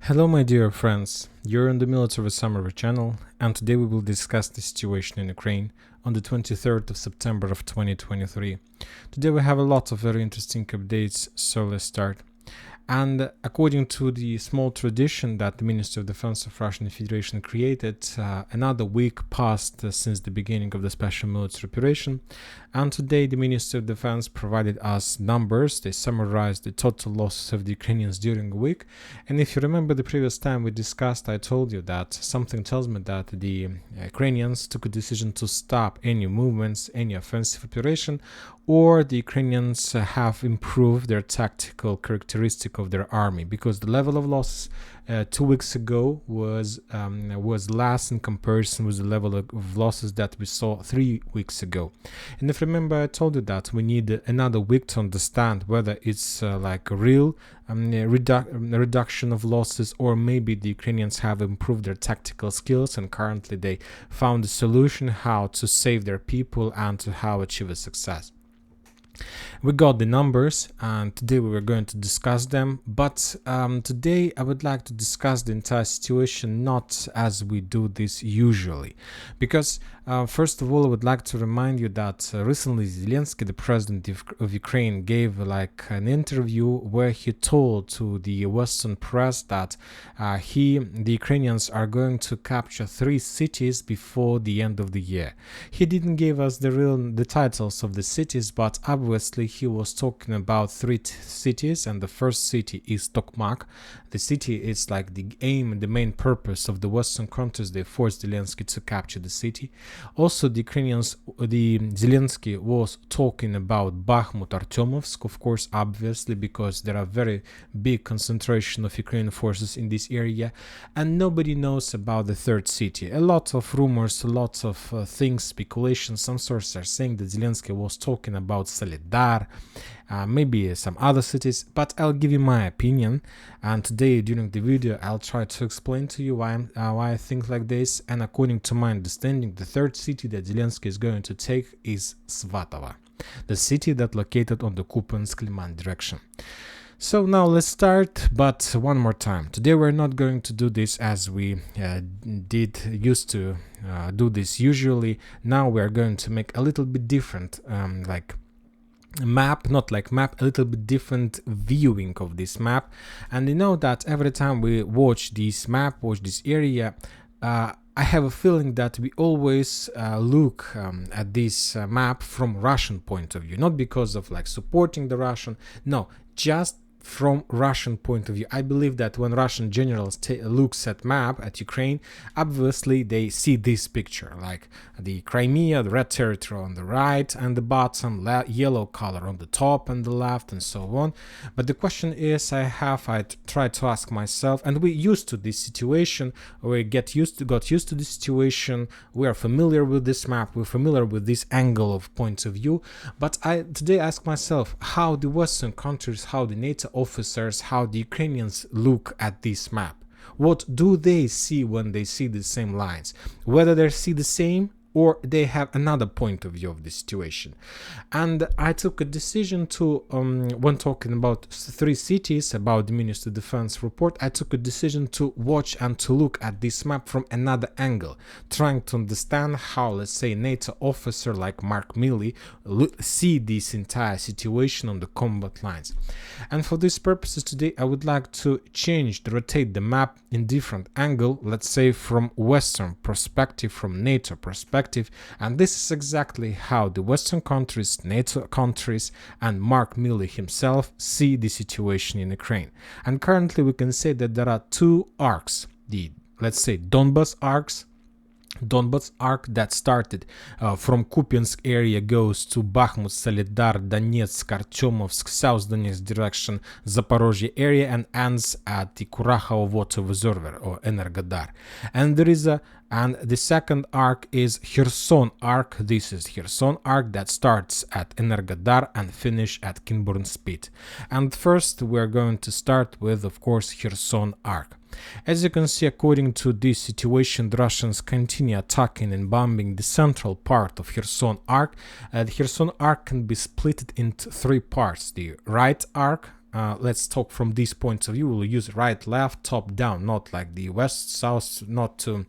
Hello my dear friends, you're on the Military Summary channel, and today we will discuss the situation in Ukraine on the 23rd of September of 2023. Today we have a lot of very interesting updates, so let's start. And according to the small tradition that the Ministry of Defense of Russian Federation created, another week passed since the beginning of the special military operation, and today the Ministry of Defense provided us numbers. They summarized the total losses of the Ukrainians during the week. And if you remember the previous time we discussed, I told you that something tells me that the Ukrainians took a decision to stop any movements, any offensive operation, or the Ukrainians have improved their tactical characteristic of their army, because the level of losses 2 weeks ago was less in comparison with the level of losses that we saw 3 weeks ago. And if you remember, I told you that we need another week to understand whether it's like a real reduction of losses, or maybe the Ukrainians have improved their tactical skills and currently they found a solution how to save their people and to how achieve a success. We got the numbers and today we were going to discuss them, but today I would like to discuss the entire situation not as we do this usually, because first of all I would like to remind you that recently Zelensky, the president of Ukraine, gave like an interview where he told to the Western press that the Ukrainians are going to capture 3 cities before the end of the year. He didn't give us the titles of the cities, but obviously he was talking about 3 cities, and the first city is Tokmak. The city is like the aim and the main purpose of the Western countries. They forced Zelensky to capture the city. Also, the Zelensky was talking about Bakhmut, Artyomovsk, of course, obviously, because there are very big concentration of Ukrainian forces in this area, and nobody knows about the third city. A lot of rumors, a lot of things, speculations. Some sources are saying that Zelensky was talking about Solidar, maybe some other cities, but I'll give you my opinion, and today during the video I'll try to explain to you why I think like this. And according to my understanding, the third city that Zelensky is going to take is Svatovo, the city that located on the Kupiansk-Liman direction. So now let's start, but one more time. Today we're not going to do this as we used to do this usually. Now we're going to make a little bit different, like map, not like map, a little bit different viewing of this map. And you know that every time we watch this map, watch this area, I have a feeling that we always look at this map from Russian point of view, not because of like supporting the Russian, no, just from Russian point of view. I believe that when Russian generals looks at map at Ukraine, obviously they see this picture, like the Crimea, the red territory on the right and the bottom, yellow color on the top and the left, and so on. But the question is, I try to ask myself, and we used to this situation, we got used to this situation, we are familiar with this map, we're familiar with this angle of point of view. But I today ask myself how the Western countries, how the NATO officers, how the Ukrainians look at this map. What do they see when they see the same lines? Whether they see the same or they have another point of view of the situation. And I took a decision to, when talking about 3 cities, about the Ministry of Defense report, I took a decision to watch and to look at this map from another angle, trying to understand how, let's say, NATO officer like Mark Milley see this entire situation on the combat lines. And for these purposes today, I would like to rotate the map in different angle, let's say from Western perspective, from NATO perspective. And this is exactly how the Western countries, NATO countries, and Mark Milley himself see the situation in Ukraine. And currently we can say that there are 2 arcs, the, let's say, Donbas arc that started from Kupiansk area, goes to Bakhmut, Solidar, Donetsk, Artyomovsk, South Donetsk direction, Zaporozhye area, and ends at the Kurachovo water reservoir or Energodar. And there is and the second arc is Kherson arc. This is Kherson arc that starts at Energodar and finish at Kinburn Spit. And first we're going to start with, of course, Kherson arc. As you can see, according to this situation, the Russians continue attacking and bombing the central part of Kherson arc. The Kherson arc can be split into 3 parts: the right arc, let's talk from this point of view. We'll use right, left, top, down, not like the west, south, not to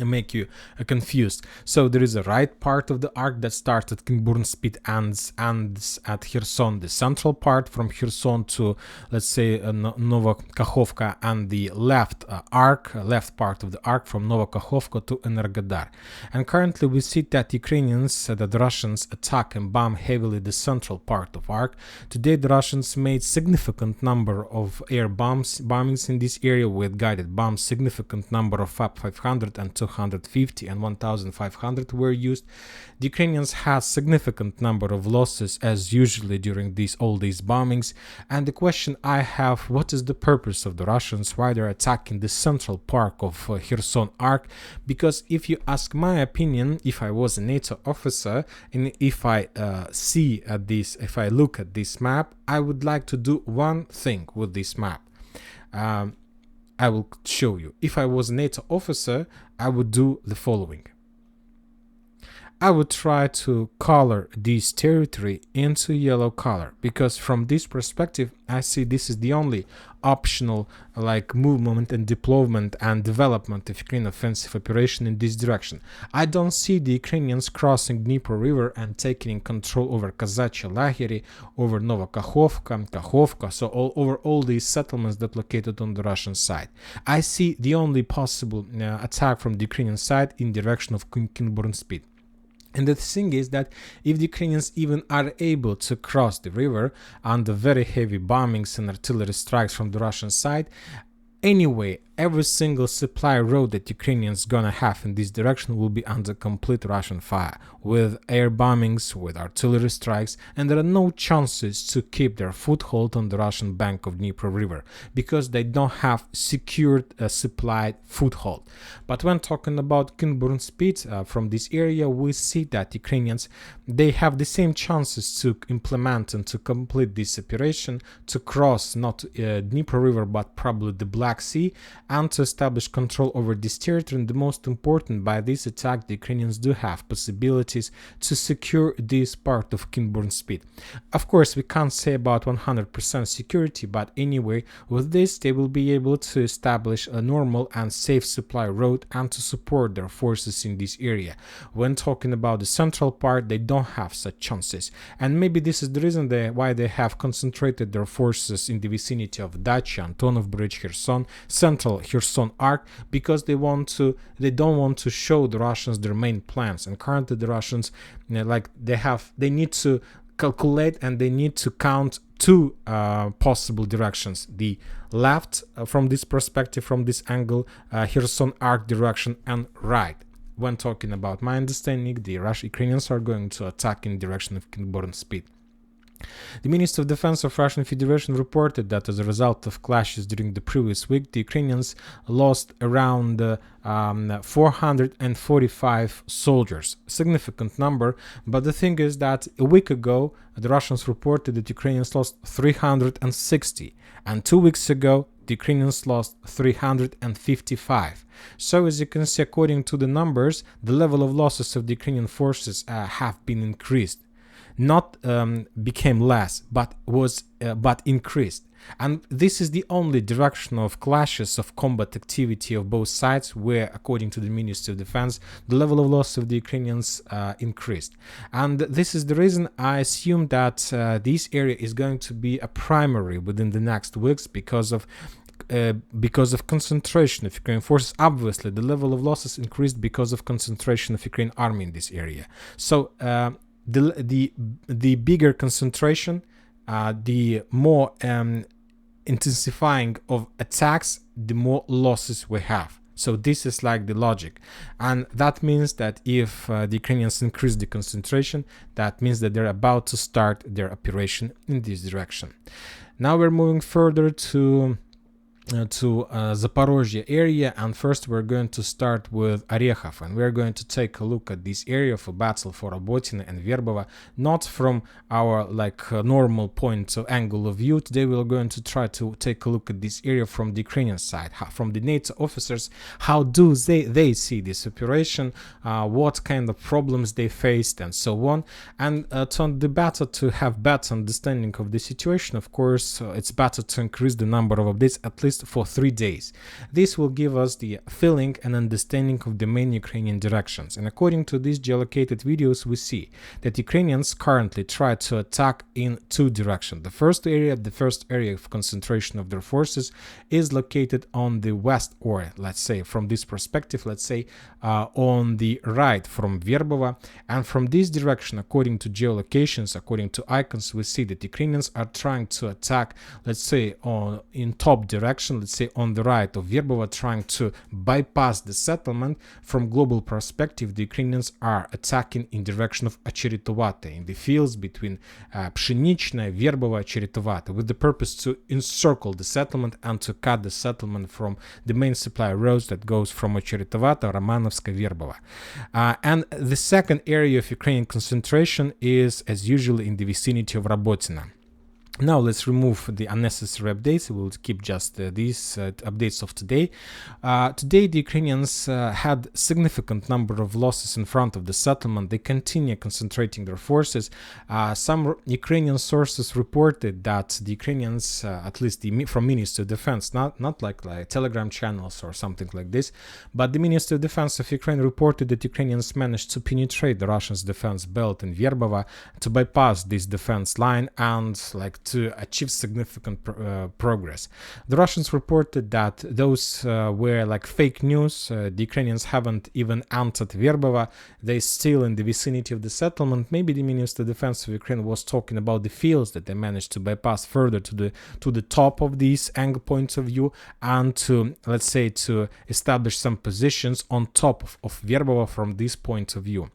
make you confused. So there is a right part of the arc that starts at Kinburn-Spit and ends at Kherson, the central part from Kherson to, let's say, Novokakhovka, and the left left part of the arc from Novokakhovka to Energodar. And currently we see that Ukrainians, that the Russians attack and bomb heavily the central part of arc. Today the Russians made significant number of air bombings in this area with guided bombs, significant number of FAB-500 and 250 and 1500 were used. The Ukrainians had significant number of losses as usually during all these bombings, and the question I have, what is the purpose of the Russians, why they're attacking the central part of Kherson arc? Because if you ask my opinion, if I was a NATO officer and if I if I look at this map, I would like to do one thing with this map. I will show you. If I was a NATO officer, I would do the following. I would try to color this territory into yellow color, because from this perspective I see this is the only optional movement and deployment and development of Ukraine offensive operation in this direction. I don't see the Ukrainians crossing Dnieper River and taking control over Kazachye Lagery, over Novokakhovka, Kakhovka, so over all these settlements that located on the Russian side. I see the only possible attack from the Ukrainian side in direction of Kinburn-Spit. And the thing is that if the Ukrainians even are able to cross the river under very heavy bombings and artillery strikes from the Russian side, anyway, every single supply road that Ukrainians gonna have in this direction will be under complete Russian fire, with air bombings, with artillery strikes, and there are no chances to keep their foothold on the Russian bank of Dnieper River, because they don't have secured a supplied foothold. But when talking about Kinburn-Spit, from this area, we see that Ukrainians, they have the same chances to implement and to complete this operation, to cross not Dnieper River, but probably the Black Sea, and to establish control over this territory. And the most important, by this attack, the Ukrainians do have possibilities to secure this part of Kinburn-Spit. Of course, we can't say about 100% security, but anyway, with this, they will be able to establish a normal and safe supply road and to support their forces in this area. When talking about the central part, they don't have such chances. And maybe this is the reason why they have concentrated their forces in the vicinity of Dacha, Antonov Bridge, Kherson, central Kherson arc, because they don't want to show the Russians their main plans. And currently the Russians, they need to calculate and they need to count two possible directions: the left from this perspective, from this angle, Kherson arc direction, and right. When talking about my understanding, the Ukrainians are going to attack in the direction of Kinburn-Spit. The Minister of Defense of Russian Federation reported that as a result of clashes during the previous week, the Ukrainians lost around 445 soldiers, significant number. But the thing is that a week ago, the Russians reported that Ukrainians lost 360, and 2 weeks ago, the Ukrainians lost 355. So as you can see, according to the numbers, the level of losses of the Ukrainian forces have been increased. Not became less, but increased. And this is the only direction of clashes of combat activity of both sides where, according to the Ministry of Defense, the level of loss of the Ukrainians increased. And this is the reason I assume that this area is going to be a primary within the next weeks because of concentration of Ukrainian forces. Obviously, the level of losses increased because of concentration of Ukrainian army in this area. So the bigger concentration, the more intensifying of attacks, the more losses we have. So this is like the logic, and that means that if the Ukrainians increase the concentration, that means that they're about to start their operation in this direction. Now we're moving further to Zaporozhye area, and first we're going to start with Orekhov, and we're going to take a look at this area for battle for Robotyne and Verbova, not from our normal point of angle of view. Today we're going to try to take a look at this area from the Ukrainian side, from the NATO officers. How do they see this operation, what kind of problems they faced, and so on. And to have better understanding of the situation, of course, it's better to increase the number of updates at least for 3 days. This will give us the feeling and understanding of the main Ukrainian directions. And according to these geolocated videos, we see that Ukrainians currently try to attack in 2 directions. The first area of concentration of their forces is located on the west, or let's say from this perspective, on the right from Verbova. And from this direction, according to geolocations, according to icons, we see that Ukrainians are trying to attack, in top direction, on the right of Verbova, trying to bypass the settlement. From global perspective, the Ukrainians are attacking in direction of Очеретовate, in the fields between Pshenichna, Verbova, Очеретовate, with the purpose to encircle the settlement and to cut the settlement from the main supply roads that goes from Очеретовate, Romanovska, Verbova. And the second area of Ukrainian concentration is, as usual, in the vicinity of Robotyne. Now let's remove the unnecessary updates. We'll keep just these updates of today. Today the Ukrainians had significant number of losses in front of the settlement. They continue concentrating their forces. Some Ukrainian sources reported that the Ukrainians, at least from Ministry of Defense, not like Telegram channels or something like this, but the Ministry of Defense of Ukraine reported that Ukrainians managed to penetrate the Russians' defense belt in Verbova, to bypass this defense line and to achieve significant progress. The Russians reported that those were fake news. The Ukrainians haven't even entered Verbova. They're still in the vicinity of the settlement. Maybe the Minister of Defense of Ukraine was talking about the fields that they managed to bypass further to the top of these angle points of view, and to establish some positions on top of Verbova from this point of view.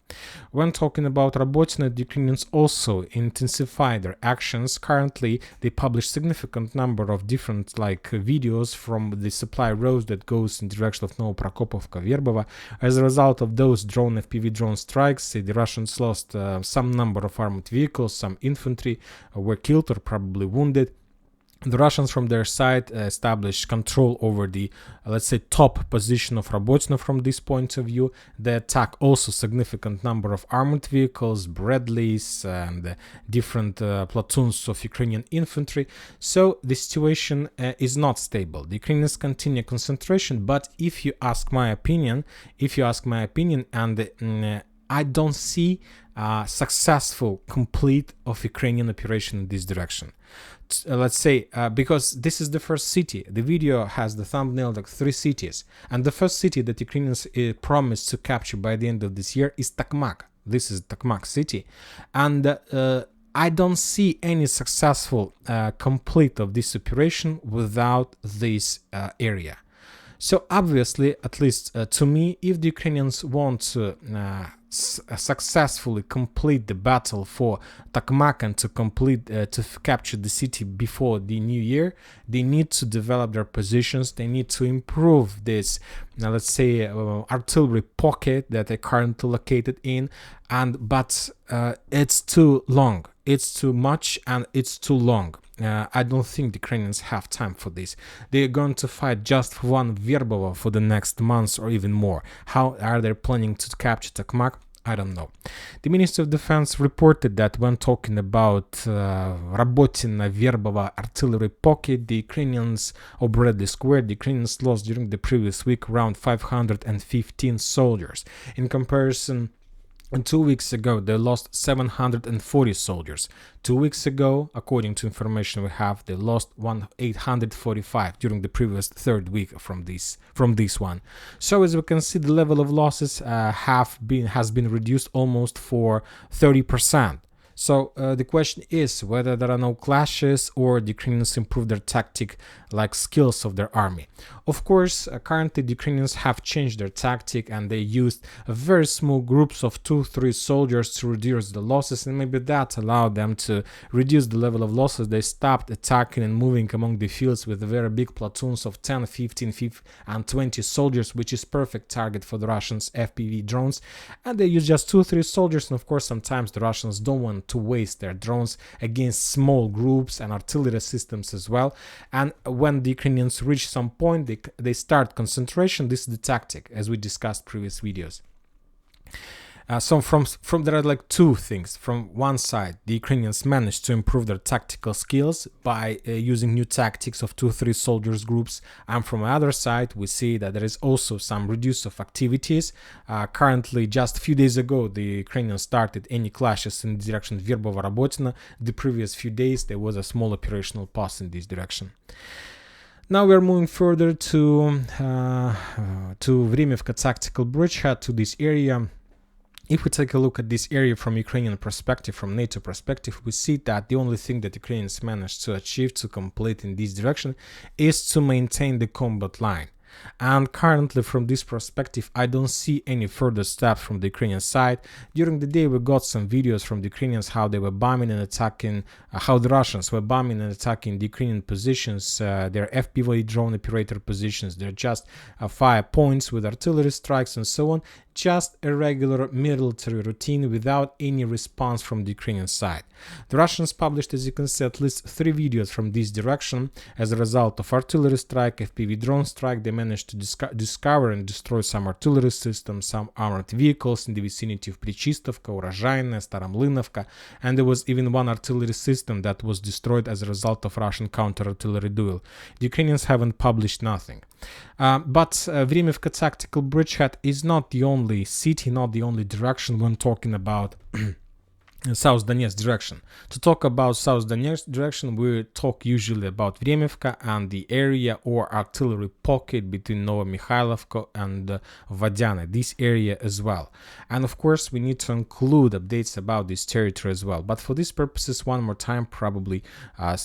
When talking about Robotyne, the Ukrainians also intensify their actions. Currently, they publish significant number of different videos from the supply roads that goes in direction of Novoprokopovka, Verbova. As a result of those FPV drone strikes, the Russians lost some number of armored vehicles, some infantry were killed or probably wounded. The Russians from their side established control over the, top position of Robotyne from this point of view. They attack also significant number of armored vehicles, Bradleys, and different platoons of Ukrainian infantry. So the situation is not stable. The Ukrainians continue concentration, but if you ask my opinion, and I don't see successful complete of Ukrainian operation in this direction. Because this is the first city. The video has the thumbnail 3 cities, and the first city that Ukrainians promised to capture by the end of this year is Tokmak. This is Tokmak city, and I don't see any successful complete of this operation without this area. So obviously, at least to me, if the Ukrainians want to successfully complete the battle for Tokmak and to capture the city before the new year, they need to develop their positions. They need to improve this, artillery pocket that they're currently located in. But it's too long. It's too much and it's too long. I don't think the Ukrainians have time for this. They're going to fight just one Verbova for the next months or even more. How are they planning to capture Tokmak? I don't know. The Ministry of Defense reported that when talking about Robotyne Verbova artillery pocket, the Ukrainians, or Bradley Square, the Ukrainians lost during the previous week around 515 soldiers. In comparison, 2 weeks ago, they lost 740 soldiers. 2 weeks ago, according to information we have, they lost 845 during the previous third week from this one. So as we can see, the level of losses has been reduced almost for 30%. So the question is whether there are no clashes or the Ukrainians improve their tactic like skills of their army. Of course, currently the Ukrainians have changed their tactic and they used very small groups of 2-3 soldiers to reduce the losses, and maybe that allowed them to reduce the level of losses. They stopped attacking and moving among the fields with very big platoons of 10, 15, and 20 soldiers, which is perfect target for the Russians' FPV drones, and they use just 2-3 soldiers. And of course sometimes the Russians don't want to waste their drones against small groups and artillery systems as well. And when the Ukrainians reach some point, they start concentration. This is the tactic, as we discussed previous videos. So from there are like two things. From one side, the Ukrainians managed to improve their tactical skills by using new tactics of 2-3 soldiers groups, and from the other side we see that there is also some reduce of activities. Currently, just a few days ago, the Ukrainians started any clashes in the direction Verbovo-Rabotina. The previous few days there was a small operational pause in this direction. Now we are moving further to Vremivka tactical bridgehead, to this area. If we take a look at this area from Ukrainian perspective, from NATO perspective, we see that the only thing that Ukrainians managed to achieve, to complete in this direction, is to maintain the combat line. And currently, from this perspective, I don't see any further steps from the Ukrainian side. During the day, we got some videos from the Ukrainians how they were bombing and attacking, how the Russians were bombing and attacking the Ukrainian positions, their FPV drone operator positions. They're just fire points with artillery strikes and so on. Just a regular military routine without any response from the Ukrainian side. The Russians published, as you can see, at least 3 videos from this direction. As a result of artillery strike, FPV drone strike, they managed to discover and destroy some artillery systems, some armored vehicles in the vicinity of Prichistovka, Urozhaine, Staromlynovka, and there was even one artillery system that was destroyed as a result of Russian counter-artillery duel. The Ukrainians haven't published nothing. But Vremivka tactical bridgehead is not the only city, not the only direction when talking about South Donetsk direction. To talk about South Donetsk direction, we talk usually about Vremivka and the area or artillery pocket between Novomikhailovka and Vodyane, this area as well. And of course, we need to include updates about this territory as well. But for these purposes, one more time, probably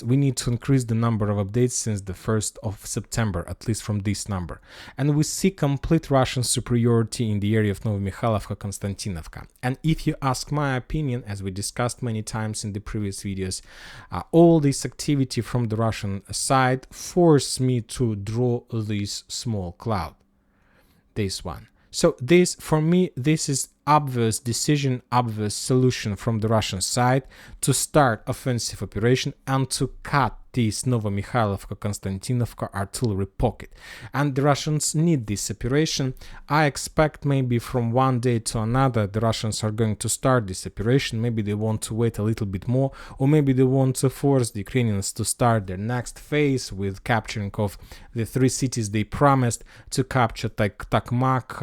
we need to increase the number of updates since the 1st of September, at least from this number. And we see complete Russian superiority in the area of Novomikhailovka, Konstantinovka. And if you ask my opinion, as we discussed many times in the previous videos, all this activity from the Russian side forced me to draw this small cloud, this one. So this, for me, this is obvious decision, obvious solution from the Russian side to start offensive operation and to cut this Novomikhailovka, Konstantinovka artillery pocket. And the Russians need this operation. I expect maybe from one day to another the Russians are going to start this operation. Maybe they want to wait a little bit more, or maybe they want to force the Ukrainians to start their next phase with capturing of the 3 cities they promised to capture, like Takmak,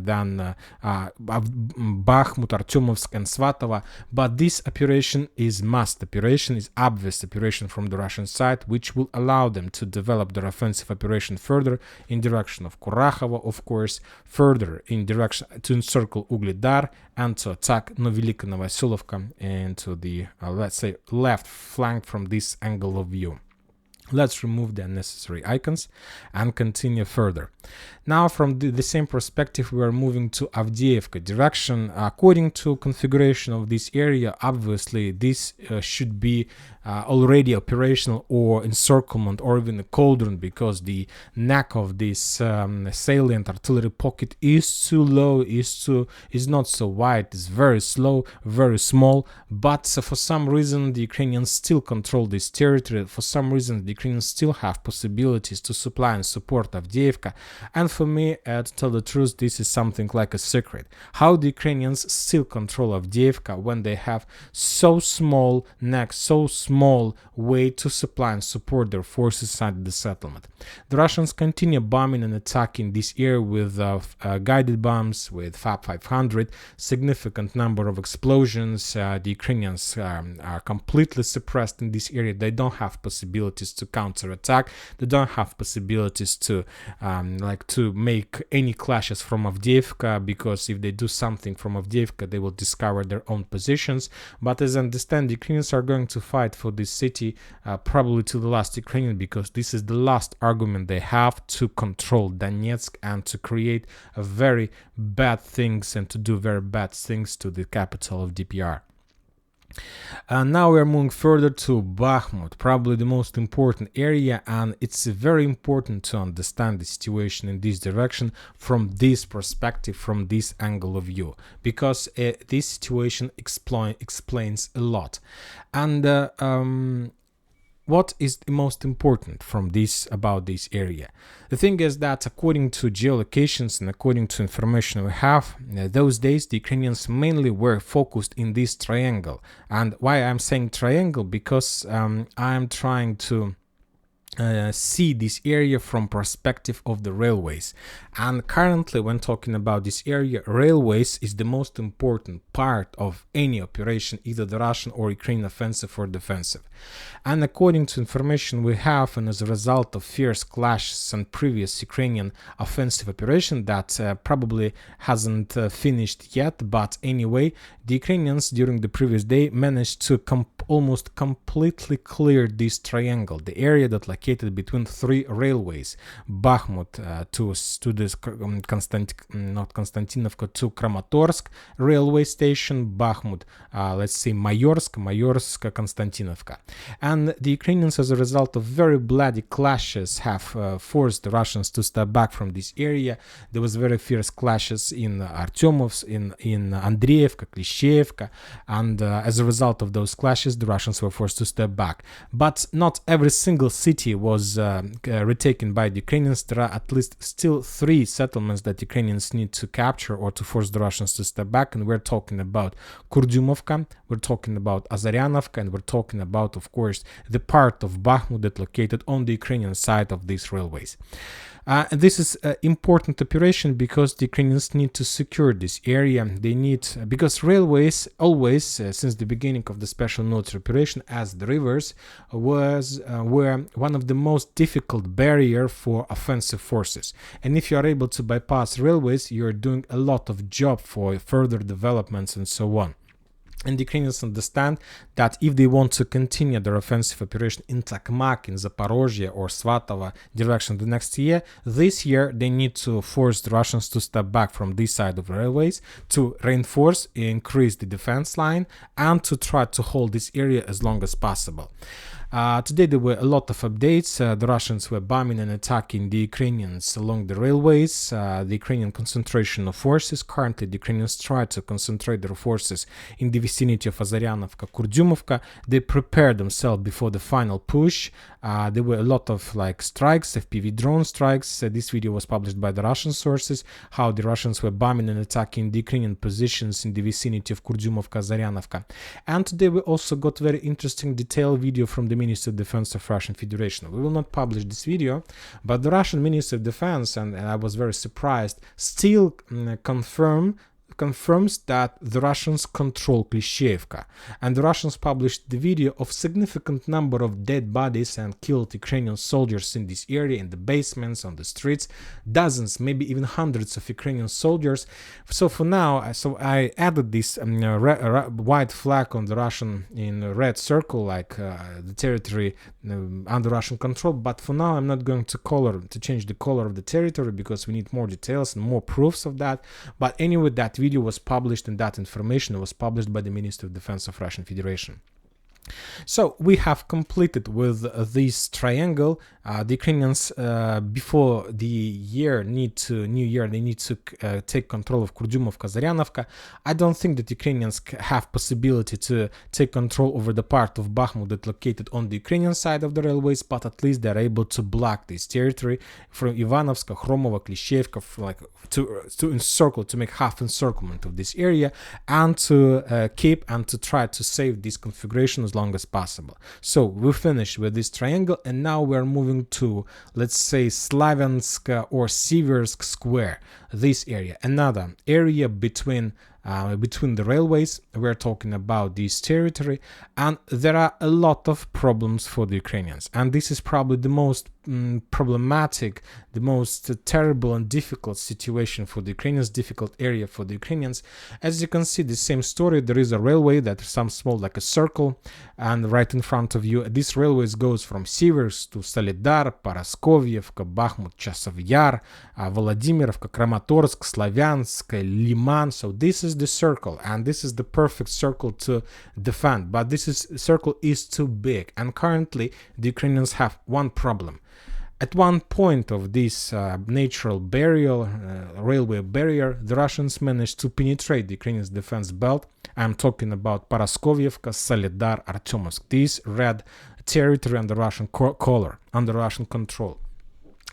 then Bakhmut, Artyomovsk and Svatova. But this operation is must operation, is obvious operation from the Russian side, which will allow them to develop their offensive operation further in direction of Kurachovo, of course, further in direction to encircle Ugledar and to attack Novelika Novoselovka and to the, let's say, left flank from this angle of view. Let's remove the unnecessary icons and continue further. Now, from the same perspective, we are moving to Avdiivka direction. According to configuration of this area, obviously this should be already operational or encirclement or even a cauldron, because the neck of this salient artillery pocket is too low, is not so wide, it's very slow, very small. But for some reason the Ukrainians still control this territory. For some reason the Ukrainians still have possibilities to supply and support Avdiivka. And for me, to tell the truth, this is something like a secret. How the Ukrainians still control Avdiivka when they have so small neck, so small small way to supply and support their forces inside the settlement. The Russians continue bombing and attacking this area with guided bombs, with FAB-500, significant number of explosions. The Ukrainians are completely suppressed in this area. They don't have possibilities to counterattack. They don't have possibilities to to make any clashes from Avdiivka, because if they do something from Avdiivka, they will discover their own positions. But as I understand, the Ukrainians are going to fight for this city probably to the last Ukrainian, because this is the last argument they have to control Donetsk and to create very bad things and to do very bad things to the capital of DPR. Now we're moving further to Bakhmut, probably the most important area, and it's very important to understand the situation in this direction from this perspective, from this angle of view, because this situation explains a lot. And what is the most important from this about this area? The thing is that according to geolocations and according to information we have, those days the Ukrainians mainly were focused in this triangle. And why I'm saying triangle? Because I'm trying to see this area from perspective of the railways, and currently when talking about this area, railways is the most important part of any operation, either the Russian or Ukrainian offensive or defensive. And according to information we have, and as a result of fierce clashes and previous Ukrainian offensive operation that probably hasn't finished yet, but anyway, the Ukrainians during the previous day managed to almost completely clear this triangle, the area that located between three railways, Bakhmut to this not Konstantinovka to Kramatorsk railway station, Bakhmut, let's say Mayorsk, Konstantinovka. And the Ukrainians, as a result of very bloody clashes, have forced the Russians to step back from this area. There was very fierce clashes in Artyomovsk, in Andreevka, Klishchevka, and as a result of those clashes, the Russians were forced to step back. But not every single city was retaken by the Ukrainians. There are at least still 3 settlements that Ukrainians need to capture or to force the Russians to step back, and we're talking about Kurdyumovka, we're talking about Azaryanovka, and we're talking about, of course, the part of Bakhmut that located on the Ukrainian side of these railways. And this is an important operation because the Ukrainians need to secure this area. They need, because railways always, since the beginning of the special military operation, as the rivers, were one of the most difficult barrier for offensive forces. And if you are able to bypass railways, you are doing a lot of job for further developments and so on. And the Ukrainians understand that if they want to continue their offensive operation in Tokmak, in Zaporozhye or Svatova direction the next year, this year they need to force the Russians to step back from this side of railways, to reinforce, increase the defense line, and to try to hold this area as long as possible. Today there were a lot of updates. The Russians were bombing and attacking the Ukrainians along the railways. The Ukrainian concentration of forces. Currently, the Ukrainians try to concentrate their forces in the vicinity of Azaryanovka, Kurdyumovka. They prepared themselves before the final push. There were a lot of strikes, FPV drone strikes. This video was published by the Russian sources, how the Russians were bombing and attacking the Ukrainian positions in the vicinity of Kurdyumovka, Azaryanovka. And today we also got very interesting detailed video from the Minister of Defense of Russian Federation. We will not publish this video, but the Russian Minister of Defense, and I was very surprised, still confirms that the Russians control Klishchevka, and the Russians published the video of significant number of dead bodies and killed Ukrainian soldiers in this area, in the basements, on the streets, dozens, maybe even hundreds of Ukrainian soldiers. So for now, I added this white flag on the Russian in a red circle, the territory under Russian control. But for now, I'm not going to change the color of the territory because we need more details and more proofs of that. But anyway, that video was published, and that information was published by the Minister of Defense of Russian Federation. So we have completed with this triangle. The Ukrainians before the new year they need to take control of Kurdyumovka, Zaryanovka. I don't think that Ukrainians have possibility to take control over the part of Bakhmut that located on the Ukrainian side of the railways, but at least they're able to block this territory from Ivanovska, Khromovo, Klishchevka, to encircle, to make half encirclement of this area, and to keep and to try to save this configuration as as long as possible. So we finished with this triangle, and now we're moving to, let's say, Slaviansk or Siversk Square, this area, another area between the railways. We're talking about this territory, and there are a lot of problems for the Ukrainians, and this is probably the most problematic, the most terrible and difficult situation for the Ukrainians, difficult area for the Ukrainians. As you can see, the same story. There is a railway that is some small, like a circle, and right in front of you, this railway goes from Siversk to Solidar, Paraskovyevka, Bakhmut, Chasov Yar, Volodymyrovka, Kramatorsk, Slavyansk, Liman. So this is the circle, and this is the perfect circle to defend, but circle is too big, and currently the Ukrainians have one problem. At one point of this natural barrier, railway barrier, the Russians managed to penetrate the Ukrainian defense belt. I'm talking about Paraskovyevka, Solidar, Artyomovsk, this red territory under Russian color, under Russian control.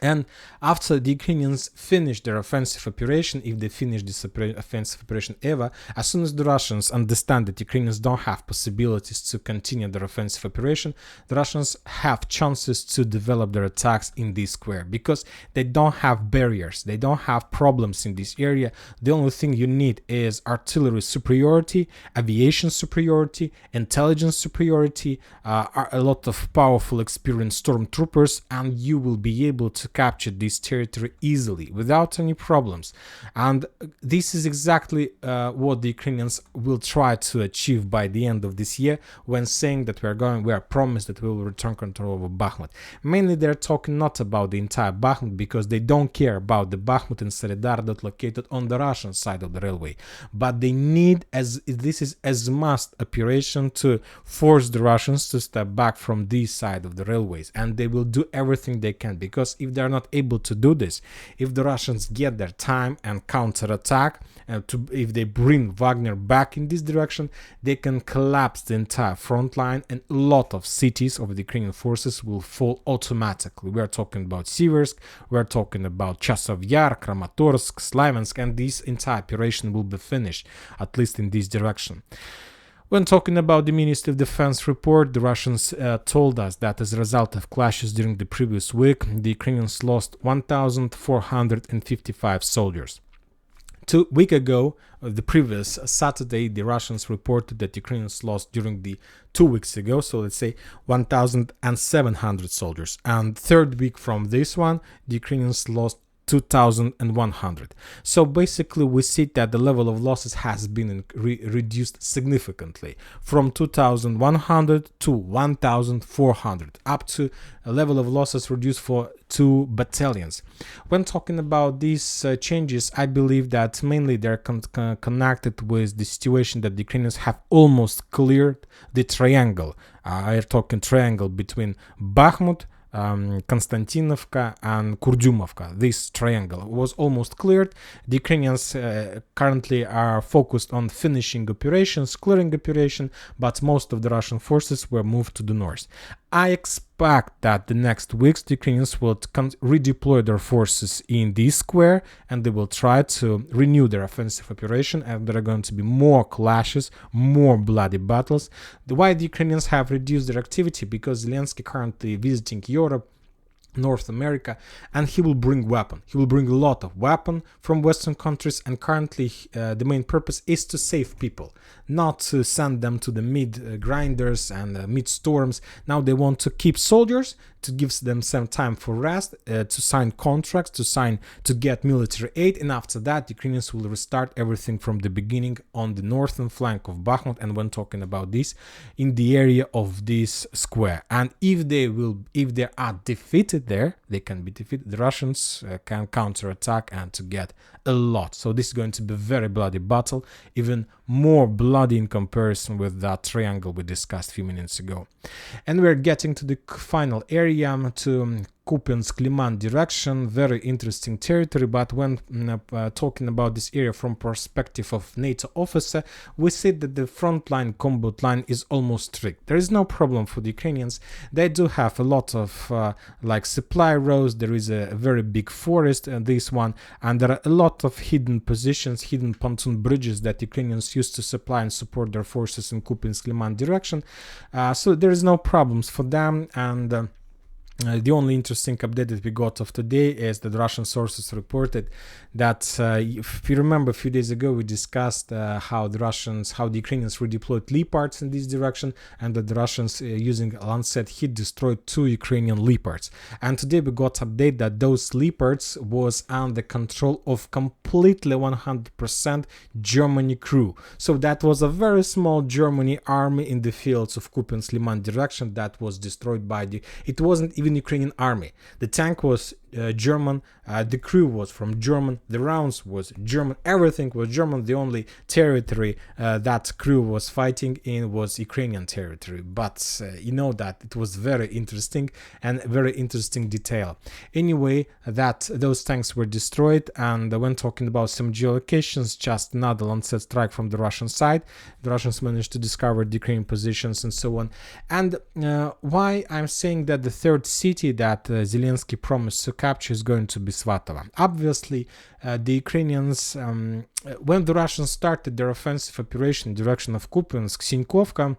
And after the Ukrainians finish their offensive operation, if they finish this offensive operation ever, as soon as the Russians understand that Ukrainians don't have possibilities to continue their offensive operation, the Russians have chances to develop their attacks in this square, because they don't have barriers, they don't have problems in this area. The only thing you need is artillery superiority, aviation superiority, intelligence superiority, a lot of powerful, experienced stormtroopers, and you will be able to capture this territory easily without any problems. And this is exactly what the Ukrainians will try to achieve by the end of this year, when saying that we are promised that we will return control over Bakhmut. Mainly they're talking not about the entire Bakhmut, because they don't care about the Bakhmut and Solidar that located on the Russian side of the railway, but they need, as this is as must operation, to force the Russians to step back from this side of the railways, and they will do everything they can, because if they are not able to do this, if the Russians get their time and counterattack, if they bring Wagner back in this direction, they can collapse the entire front line, and a lot of cities of the Ukrainian forces will fall automatically. We are talking about Siversk, we are talking about Chasov Yar, Kramatorsk, Slaviansk, and this entire operation will be finished, at least in this direction. When talking about the Ministry of Defense report, the Russians told us that as a result of clashes during the previous week, the Ukrainians lost 1,455 soldiers. 2 weeks ago, the previous Saturday, the Russians reported that Ukrainians lost during the 2 weeks ago, so let's say 1,700 soldiers. And third week from this one, the Ukrainians lost 2,100. So basically we see that the level of losses has been reduced significantly from 2,100 to 1,400, up to a level of losses reduced for 2 battalions. When talking about these changes, I believe that mainly they're connected with the situation that the Ukrainians have almost cleared the triangle. I'm talking triangle between Bakhmut, Konstantinovka and Kurdyumovka. This triangle was almost cleared. The Ukrainians currently are focused on finishing operations, clearing operation, but most of the Russian forces were moved to the north. I expect that the next weeks the Ukrainians will redeploy their forces in this square, and they will try to renew their offensive operation, and there are going to be more clashes, more bloody battles. Why the Ukrainians have reduced their activity? Because Zelensky currently visiting Europe, North America, and he will bring weapon. He will bring a lot of weapon from Western countries, and currently the main purpose is to save people, not to send them to the mid grinders and mid storms. Now they want to keep soldiers, to give them some time for rest, to sign contracts, to get military aid, and after that Ukrainians will restart everything from the beginning on the northern flank of Bakhmut, and when talking about this, in the area of this square. And if they are defeated there, they can be defeated, the Russians can counterattack and to get a lot. So this is going to be a very bloody battle, even more bloody in comparison with that triangle we discussed a few minutes ago. And we're getting to the final area, to Kupiansk-Liman direction, very interesting territory. But when talking about this area from perspective of NATO officer, we see that the front line combat line is almost strict. There is no problem for the Ukrainians. They do have a lot of like supply roads. There is a very big forest, this one, and there are a lot of hidden positions, hidden pontoon bridges that Ukrainians use to supply and support their forces in Kupiansk-Liman direction. So there is no problems for them, and the only interesting update that we got of today is that Russian sources reported that, if you remember a few days ago, we discussed how the Ukrainians redeployed Leopards in this direction, and that the Russians, using Lancet hit, destroyed 2 Ukrainian Leopards. And today we got update that those Leopards was under control of completely 100% Germany crew. So that was a very small Germany army in the fields of Kupiansk-Liman direction that was destroyed by it wasn't even Ukrainian army. The tank was German, the crew was from German, the rounds was German, everything was German. The only territory that crew was fighting in was Ukrainian territory. But you know that it was very interesting and very interesting detail. Anyway, that those tanks were destroyed, and when talking about some geolocations, just another Lancet strike from the Russian side. The Russians managed to discover the Ukrainian positions and so on. And why I'm saying that the third city that Zelensky promised to capture is going to be Svatova. Obviously, the Ukrainians, when the Russians started their offensive operation in the direction of Kupiansk, Sinkovka,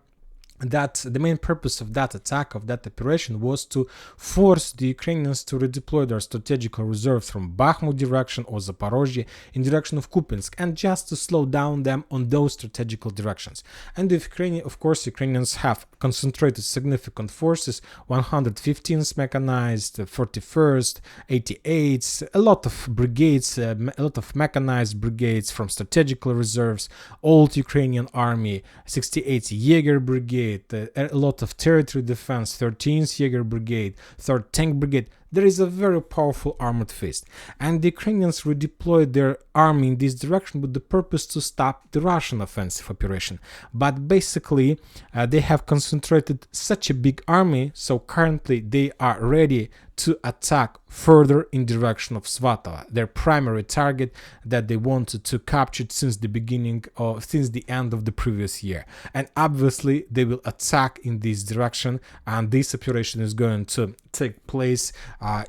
that the main purpose of that attack, of that operation, was to force the Ukrainians to redeploy their strategical reserves from Bakhmut direction or Zaporozhye in direction of Kupiansk, and just to slow down them on those strategical directions. And of course, Ukrainians have concentrated significant forces, 115th mechanized, 41st, 88th, a lot of brigades, a lot of mechanized brigades from strategical reserves, old Ukrainian army, 68th Jaeger brigade, a lot of territory defense, 13th Jaeger Brigade, 3rd Tank Brigade. There is a very powerful armored fist, and the Ukrainians redeployed their army in this direction with the purpose to stop the Russian offensive operation. But basically, they have concentrated such a big army, so currently they are ready to attack further in direction of Svatova, their primary target that they wanted to capture since the end of the previous year. And obviously they will attack in this direction, and this operation is going to take place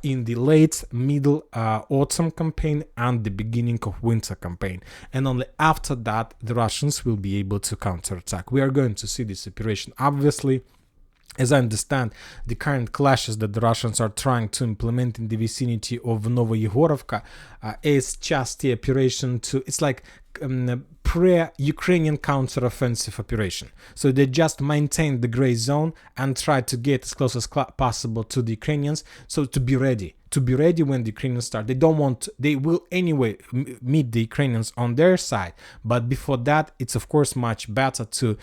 in the late middle autumn campaign and the beginning of winter campaign, and only after that the Russians will be able to counterattack. We are going to see this operation. Obviously, as I understand, the current clashes that the Russians are trying to implement in the vicinity of Novoyegorovka is just the operation it's like pre-Ukrainian counter-offensive operation. So they just maintain the gray zone and try to get as close as possible to the Ukrainians, so to be ready when the Ukrainians start. They will anyway meet the Ukrainians on their side, but before that, it's of course much better to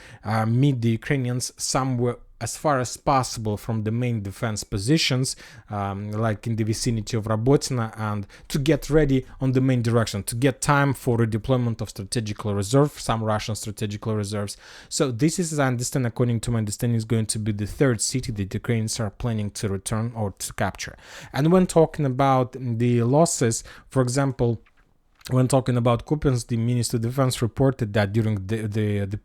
meet the Ukrainians somewhere as far as possible from the main defense positions, like in the vicinity of Rabotina, and to get ready on the main direction, to get time for redeployment of strategical reserve, some Russian strategical reserves. So this is, as I understand, according to my understanding, is going to be the third city that the Ukrainians are planning to return or to capture. And when talking about the losses, for example, when talking about Kupiansk, the Ministry of Defense reported that during that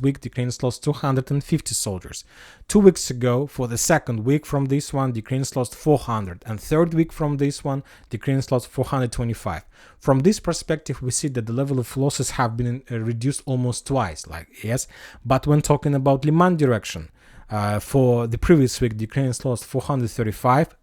week, the Ukrainians lost 250 soldiers. 2 weeks ago, for the second week from this one, the Ukrainians lost 400. And third week from this one, the Ukrainians lost 425. From this perspective, we see that the level of losses have been reduced almost twice. But when talking about Liman direction, for the previous week, the Ukrainians lost 435.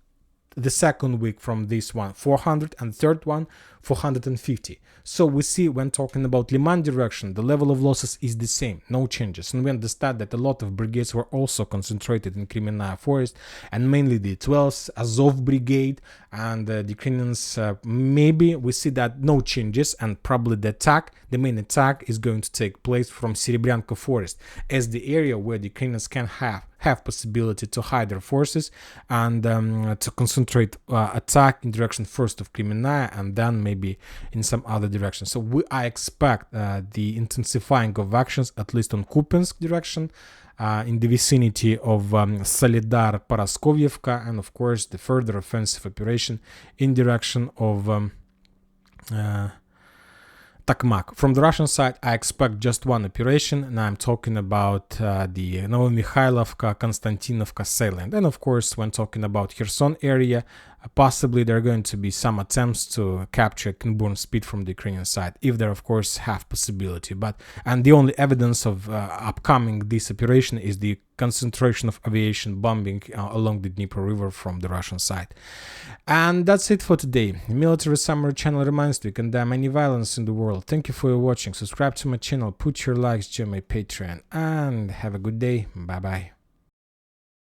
The second week from this one, 400, and third one, 450. So we see, when talking about Liman direction, the level of losses is the same, no changes. And we understand that a lot of brigades were also concentrated in Kremenaya Forest, and mainly the 12th Azov Brigade, and the Ukrainians, maybe we see that no changes, and probably the main attack is going to take place from Serebryanka Forest, as the area where the Ukrainians can have have possibility to hide their forces and to concentrate attack in direction first of Kremenaya and then maybe in some other direction. So I expect the intensifying of actions, at least on Kupiansk direction, in the vicinity of Solidar, Paraskovivka, and of course the further offensive operation in direction of Takmak. From the Russian side, I expect just one operation, and I'm talking about the Novomikhailivka, Konstantinovka salient. And of course, when talking about Kherson area, possibly there are going to be some attempts to capture Kinburn speed from the Ukrainian side, if there of course have possibility. And the only evidence of upcoming this operation is the concentration of aviation bombing along the Dnieper River from the Russian side. And that's it for today. Military Summary channel reminds you, we condemn any violence in the world. Thank you for your watching. Subscribe to my channel, put your likes, join my Patreon, and have a good day. Bye bye.